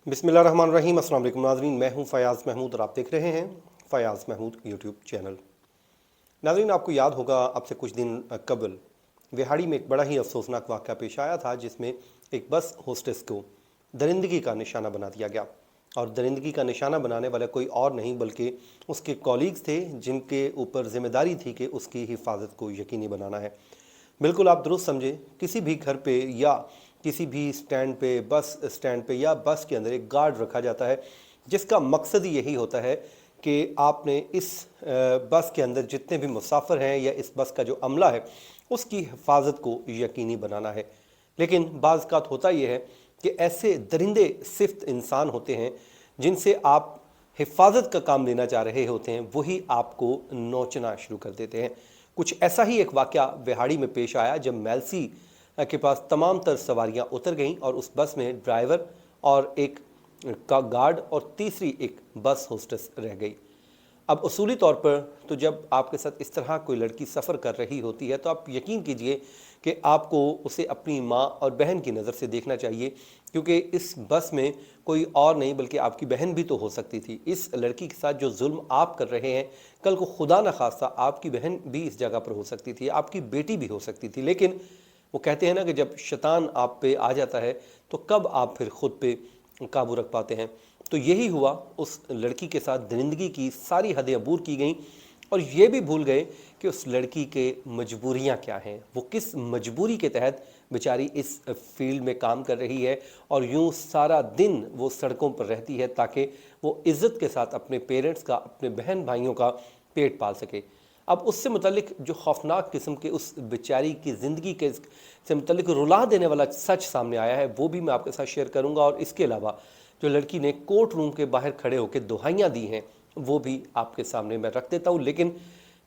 बिस्मिल्लाहिर्रहमानिर्रहीम। अस्सलाम वालेकुम नाज़रीन, मैं हूं फ़याज़ महमूद और आप देख रहे हैं फ़याज़ महमूद यूट्यूब चैनल। नाज़रीन, आपको याद होगा अब से कुछ दिन कबल विहाड़ी में एक बड़ा ही अफसोसनाक वाक़या पेश आया था, जिसमें एक बस होस्टेस को दरिंदगी का निशाना बना दिया गया। और दरिंदगी का निशाना बनाने वाला कोई और नहीं बल्कि उसके कॉलीग्स थे, जिनके ऊपर ज़िम्मेदारी थी कि उसकी हिफाजत को यकीनी बनाना है। बिल्कुल आप दुरुस्त समझे, किसी भी घर पे या किसी भी स्टैंड पे, बस स्टैंड पे या बस के अंदर एक गार्ड रखा जाता है, जिसका मकसद ही यही होता है कि आपने इस बस के अंदर जितने भी मुसाफिर हैं या इस बस का जो अमला है उसकी हिफाजत को यकीनी बनाना है। लेकिन बाज़ होता यह है कि ऐसे दरिंदे सिफ्त इंसान होते हैं जिनसे आप हिफाजत का काम लेना चाह रहे होते हैं, वही आपको नोचना शुरू कर देते हैं। कुछ ऐसा ही एक वाक़या विहाड़ी में पेश आया, जब मेलसी के पास तमाम तर सवारियां उतर गईं और उस बस में ड्राइवर और एक का गार्ड और तीसरी एक बस होस्टेस रह गई। अब उसूली तौर पर तो जब आपके साथ इस तरह कोई लड़की सफ़र कर रही होती है तो आप यकीन कीजिए कि आपको उसे अपनी माँ और बहन की नज़र से देखना चाहिए, क्योंकि इस बस में कोई और नहीं बल्कि आपकी बहन भी तो हो सकती थी। इस लड़की के साथ जो जुल्म आप कर रहे हैं, कल को खुदा न खास्ता आपकी बहन भी इस जगह पर हो सकती थी, आपकी बेटी भी हो सकती थी। लेकिन वो कहते हैं ना कि जब शैतान आप पे आ जाता है तो कब आप फिर ख़ुद पे काबू रख पाते हैं। तो यही हुआ, उस लड़की के साथ दरिंदगी की सारी हदें अबूर की गईं और ये भी भूल गए कि उस लड़की के मजबूरियां क्या हैं, वो किस मजबूरी के तहत बेचारी इस फील्ड में काम कर रही है और यूं सारा दिन वो सड़कों पर रहती है ताकि वो इज़्ज़त के साथ अपने पेरेंट्स का, अपने बहन भाइयों का पेट पाल सके। अब उससे मुतल्लिक जो खौफनाक किस्म के उस बेचारी की ज़िंदगी के से मुतल्लिक रुला देने वाला सच सामने आया है, वो भी मैं आपके साथ शेयर करूंगा। और इसके अलावा जो लड़की ने कोर्ट रूम के बाहर खड़े होकर दुहाइयाँ दी हैं, वो भी आपके सामने मैं रख देता हूँ। लेकिन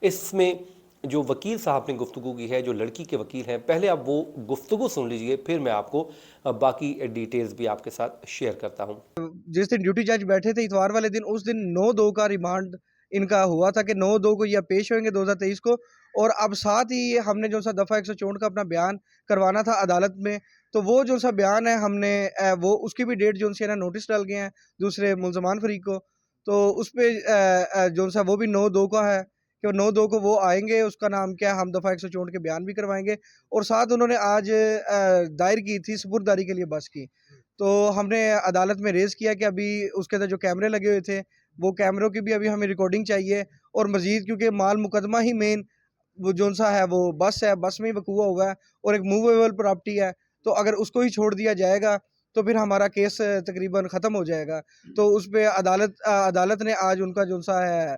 इसमें जो वकील साहब ने गुफ्तगू की है, जो लड़की के वकील हैं, पहले आप वो गुफ्तगू सुन लीजिए, फिर मैं आपको बाकी डिटेल्स भी आपके साथ शेयर करता हूँ। जिस दिन ड्यूटी जज बैठे थे इतवार वाले दिन, उस दिन 9/2 का रिमांड इनका हुआ था कि 9/2 को यह पेश होंगे 2023 को। और अब साथ ही हमने जो सा दफ़ा 164 का अपना बयान करवाना था अदालत में, तो वो जो सा बयान है हमने वो उसकी भी डेट जो सी है ना नोटिस डाल गए हैं दूसरे मुल्ज़मान फरीक को। तो उस पर जो सा वो भी 9/2 का है कि 9/2 को वो आएंगे, उसका नाम क्या है, हम दफ़ा 164 के बयान भी करवाएंगे। और साथ उन्होंने आज दायर की थी सपुर्ददारी के लिए बस की। तो हमने अदालत में रेज़ किया कि अभी उसके अंदर जो कैमरे लगे हुए थे, वो कैमरों की भी अभी हमें रिकॉर्डिंग चाहिए। और मज़ीद क्योंकि माल मुकदमा ही मेन वो जौन-सा है वो बस है, बस में ही वक़ूआ हुआ है और एक मूवेबल प्रॉपर्टी है, तो अगर उसको ही छोड़ दिया जाएगा तो फिर हमारा केस तकरीबन ख़त्म हो जाएगा। तो उस पे अदालत ने आज उनका जौन-सा है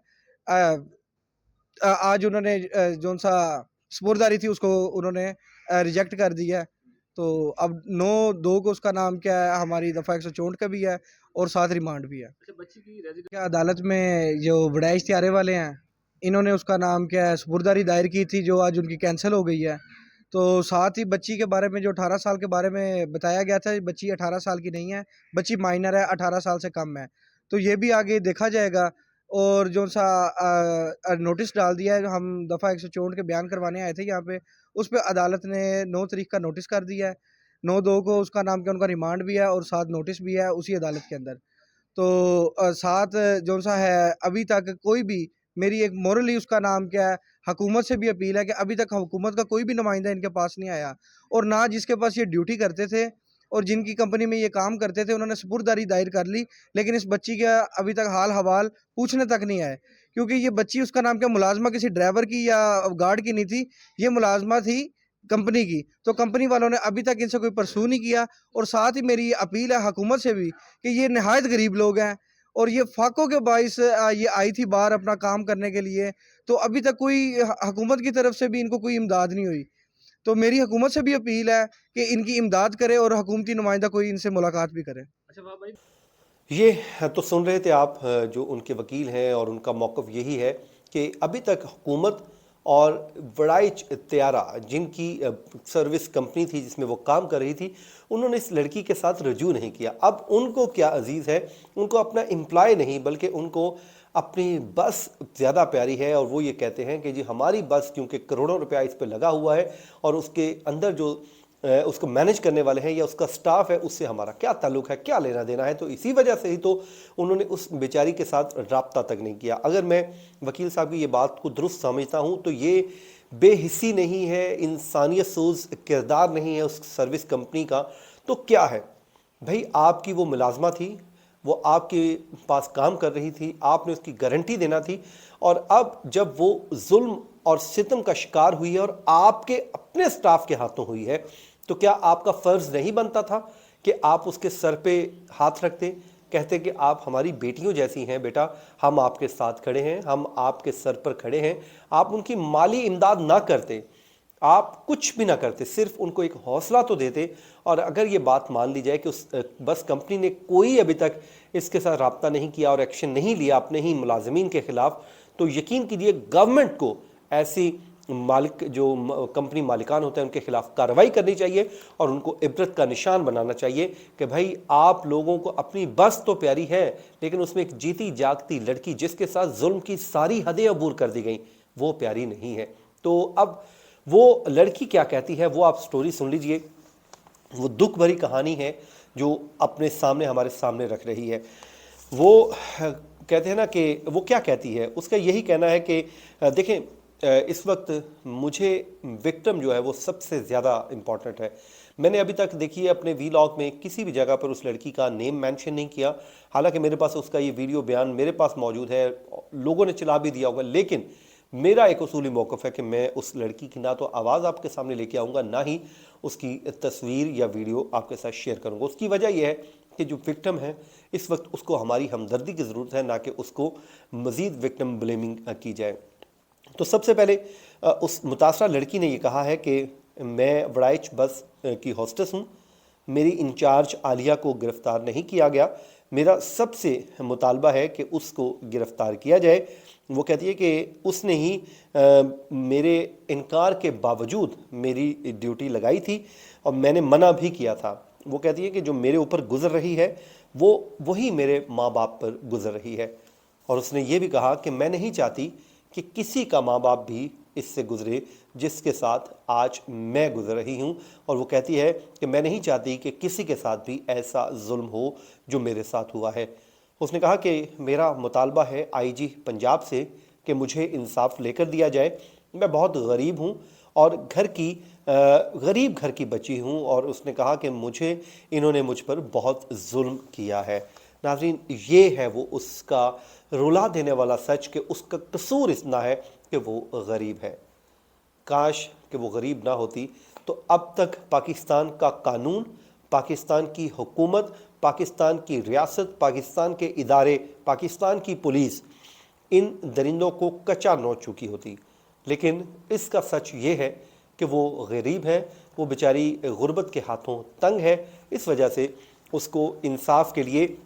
आज उन्होंने जौन-सा सपुर्ददारी थी उसको उन्होंने रिजेक्ट कर दिया है। तो अब 9/2 को उसका नाम क्या है, हमारी दफ़ा 164 का भी है और साथ रिमांड भी है। अच्छा, बच्ची की क्या अदालत में जो बड़ा इश्तिहारे वाले हैं, इन्होंने उसका नाम क्या है सपुर्ददारी दायर की थी, जो आज उनकी कैंसिल हो गई है। तो साथ ही बच्ची के बारे में जो 18 साल के बारे में बताया गया था, बच्ची 18 साल की नहीं है, बच्ची माइनर है, 18 साल से कम है। तो ये भी आगे देखा जाएगा। और जो सा नोटिस डाल दिया है, हम दफ़ा 164 के बयान करवाने आए थे यहाँ पे, उस पे अदालत ने 9 तारीख का नोटिस कर दिया है। 9/2 को उसका नाम क्या, उनका रिमांड भी है और साथ नोटिस भी है उसी अदालत के अंदर। तो साथ जो सा है अभी तक कोई भी, मेरी एक मोरली उसका नाम क्या है, हुकूमत से भी अपील है कि अभी तक हुकूमत का कोई भी नुमाइंदा इनके पास नहीं आया। और ना जिसके पास ये ड्यूटी करते थे और जिनकी कंपनी में ये काम करते थे, उन्होंने सपुर्ददारी दायर कर ली, लेकिन इस बच्ची का अभी तक हाल हवाल पूछने तक नहीं आए। क्योंकि ये बच्ची, उसका नाम क्या, मुलाजमा किसी ड्राइवर की या गार्ड की नहीं थी, ये मुलाजमा थी कंपनी की। तो कंपनी वालों ने अभी तक इनसे कोई परसू नहीं किया। और साथ ही मेरी अपील है हुकूमत से भी कि ये नहायत गरीब लोग हैं और ये फाकों के बाइस ये आई थी बाहर अपना काम करने के लिए, तो अभी तक कोई हुकूमत की तरफ से भी इनको कोई इमदाद नहीं हुई। तो मेरी हुकूमत से भी अपील है कि इनकी इमदाद करे और हुकूमती नुमाइंदा कोई इनसे मुलाकात भी करे। अच्छा वाह भाई। ये तो सुन रहे थे आप, जो उनके वकील हैं और उनका मौक़िफ़ यही है कि अभी तक हुकूमत और वड़ाइच त्यारा, जिनकी सर्विस कंपनी थी जिसमें वो काम कर रही थी, उन्होंने इस लड़की के साथ रजू नहीं किया। अब उनको क्या अजीज़ है, उनको अपना एम्प्लॉय नहीं बल्कि उनको अपनी बस ज़्यादा प्यारी है। और वो ये कहते हैं कि जी हमारी बस, क्योंकि करोड़ों रुपया इस पर लगा हुआ है और उसके अंदर जो उसको मैनेज करने वाले हैं या उसका स्टाफ है उससे हमारा क्या ताल्लुक है, क्या लेना देना है। तो इसी वजह से ही तो उन्होंने उस बेचारी के साथ राब्ता तक नहीं किया। अगर मैं वकील साहब की ये बात को दुरुस्त समझता हूँ तो ये बेहिस्सी नहीं है, इंसानियत सोज किरदार नहीं है उस सर्विस कंपनी का, तो क्या है भाई? आपकी वो मुलाजमा थी, वो आपके पास काम कर रही थी, आपने उसकी गारंटी देना थी, और अब जब वो जुल्म और सितम का शिकार हुई है और आपके अपने स्टाफ के हाथों हुई है, तो क्या आपका फ़र्ज़ नहीं बनता था कि आप उसके सर पे हाथ रखते, कहते कि आप हमारी बेटियों जैसी हैं बेटा, हम आपके साथ खड़े हैं, हम आपके सर पर खड़े हैं। आप उनकी माली इमदाद ना करते, आप कुछ भी ना करते, सिर्फ उनको एक हौसला तो देते। और अगर ये बात मान ली जाए कि उस बस कंपनी ने कोई अभी तक इसके साथ रब्ता नहीं किया और एक्शन नहीं लिया अपने ही मुलाजमीन के ख़िलाफ़, तो यकीन कीजिए गवर्नमेंट को ऐसी मालिक जो कंपनी मालिकान होते हैं उनके खिलाफ कार्रवाई करनी चाहिए और उनको इबरत का निशान बनाना चाहिए कि भाई आप लोगों को अपनी बस तो प्यारी है, लेकिन उसमें एक जीती जागती लड़की जिसके साथ जुल्म की सारी हदें अबूर कर दी गई, वो प्यारी नहीं है। तो अब वो लड़की क्या कहती है वो आप स्टोरी सुन लीजिए। वो दुख भरी कहानी है जो अपने सामने हमारे सामने रख रही है। वो कहते हैं ना कि वो क्या कहती है, उसका यही कहना है कि देखें इस वक्त मुझे विक्टिम जो है वो सबसे ज़्यादा इम्पॉर्टेंट है। मैंने अभी तक देखिए अपने वीलॉग में किसी भी जगह पर उस लड़की का नेम मेंशन नहीं किया, हालांकि मेरे पास उसका ये वीडियो बयान मेरे पास मौजूद है, लोगों ने चला भी दिया होगा, लेकिन मेरा एक उसूली मौक़िफ़ है कि मैं उस लड़की की ना तो आवाज़ आपके सामने लेके आऊँगा, ना ही उसकी तस्वीर या वीडियो आपके साथ शेयर करूँगा। उसकी वजह यह है कि जो विक्टिम है इस वक्त उसको हमारी हमदर्दी की ज़रूरत है, ना कि उसको मज़ीद विक्टिम ब्लेमिंग की जाए। तो सबसे पहले उस मुतासरा लड़की ने ये कहा है कि मैं वड़ाइच बस की हॉस्टेस हूँ, मेरी इंचार्ज आलिया को गिरफ़्तार नहीं किया गया, मेरा सबसे मुतालबा है कि उसको गिरफ़्तार किया जाए। वो कहती है कि उसने ही मेरे इनकार के बावजूद मेरी ड्यूटी लगाई थी और मैंने मना भी किया था। वो कहती है कि जो मेरे ऊपर गुज़र रही है वो वही मेरे माँ बाप पर गुज़र रही है, और उसने ये भी कहा कि मैं नहीं चाहती कि किसी का माँ बाप भी इससे गुज़रे जिसके साथ आज मैं गुज़र रही हूँ, और वो कहती है कि मैं नहीं चाहती कि किसी के साथ भी ऐसा जुल्म हो जो मेरे साथ हुआ है। उसने कहा कि मेरा मुतालबा है आईजी पंजाब से कि मुझे इंसाफ लेकर दिया जाए। मैं बहुत गरीब हूँ और गरीब घर की बच्ची हूँ, और उसने कहा कि इन्होंने मुझ पर बहुत जुल्म किया है। नाज़रीन, ये है वो उसका रुला देने वाला सच कि उसका कसूर इतना है कि वो गरीब है। काश कि वो गरीब ना होती तो अब तक पाकिस्तान का कानून, पाकिस्तान की हुकूमत, पाकिस्तान की रियासत, पाकिस्तान के इदारे, पाकिस्तान की पुलिस इन दरिंदों को कच्चा नोच चुकी होती। लेकिन इसका सच ये है कि वो गरीब है, वो बेचारी गुर्बत के हाथों तंग है, इस वजह से उसको इंसाफ के लिए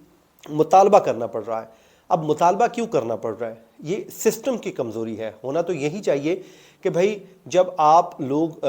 मुतालबा करना पड़ रहा है। अब मुतालबा क्यों करना पड़ रहा है? ये सिस्टम की कमज़ोरी है। होना तो यही चाहिए कि भाई जब आप लोग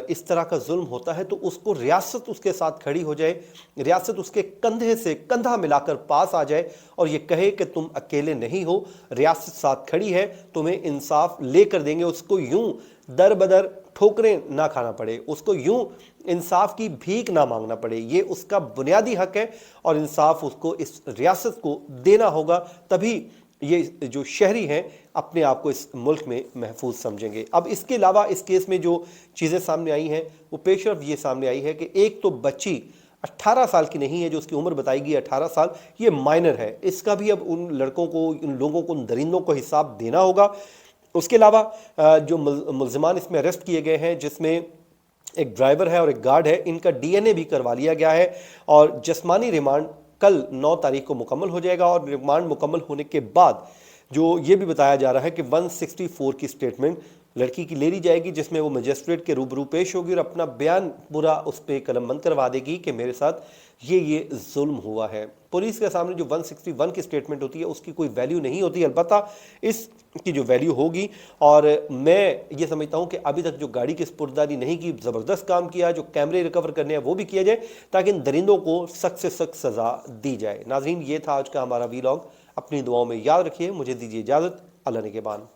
इस तरह का जुल्म होता है तो उसको रियासत उसके साथ खड़ी हो जाए, रियासत उसके कंधे से कंधा मिलाकर पास आ जाए और ये कहे कि तुम अकेले नहीं हो, रियासत साथ खड़ी है, तुम्हें इंसाफ लेकर देंगे। उसको यूं दर बदर ठोकरें ना खाना पड़े, उसको यूं इंसाफ की भीख ना मांगना पड़े, ये उसका बुनियादी हक है और इंसाफ उसको इस रियासत को देना होगा, तभी ये जो शहरी हैं अपने आप को इस मुल्क में महफूज समझेंगे। अब इसके अलावा इस केस में जो चीज़ें सामने आई हैं वो पेशरफ ये सामने आई है कि एक तो बच्ची 18 साल की नहीं है, जो उसकी उम्र बताई गई 18 साल, ये माइनर है, इसका भी अब उन लड़कों को, उन लोगों को, उन दरिंदों को हिसाब देना होगा। उसके अलावा जो मुल्ज़िमान इसमें अरेस्ट किए गए हैं, जिसमें एक ड्राइवर है और एक गार्ड है, इनका डीएनए भी करवा लिया गया है और जिस्मानी रिमांड कल 9 तारीख को मुकम्मल हो जाएगा। और रिमांड मुकम्मल होने के बाद जो ये भी बताया जा रहा है कि 164 की स्टेटमेंट लड़की की ले ली जाएगी, जिसमें वो मजिस्ट्रेट के रूबरू पेश होगी और अपना बयान पूरा उस पर कलमबंद करवा देगी कि मेरे साथ ये जुल्म हुआ है। पुलिस के सामने जो 161 की स्टेटमेंट होती है उसकी कोई वैल्यू नहीं होती, अलबत्ता इसकी जो वैल्यू होगी। और मैं ये समझता हूँ कि अभी तक जो गाड़ी की स्पुर्दारी नहीं की, ज़बरदस्त काम किया, जो कैमरे रिकवर करने हैं वो भी किया जाए ताकि इन दरिंदों को सख्त से सख्त सज़ा दी जाए। नाज़रीन, ये था आज का हमारा वीलॉग। अपनी दुआओं में याद रखिए। मुझे दीजिए इजाज़त। अल्लाह ने के बान।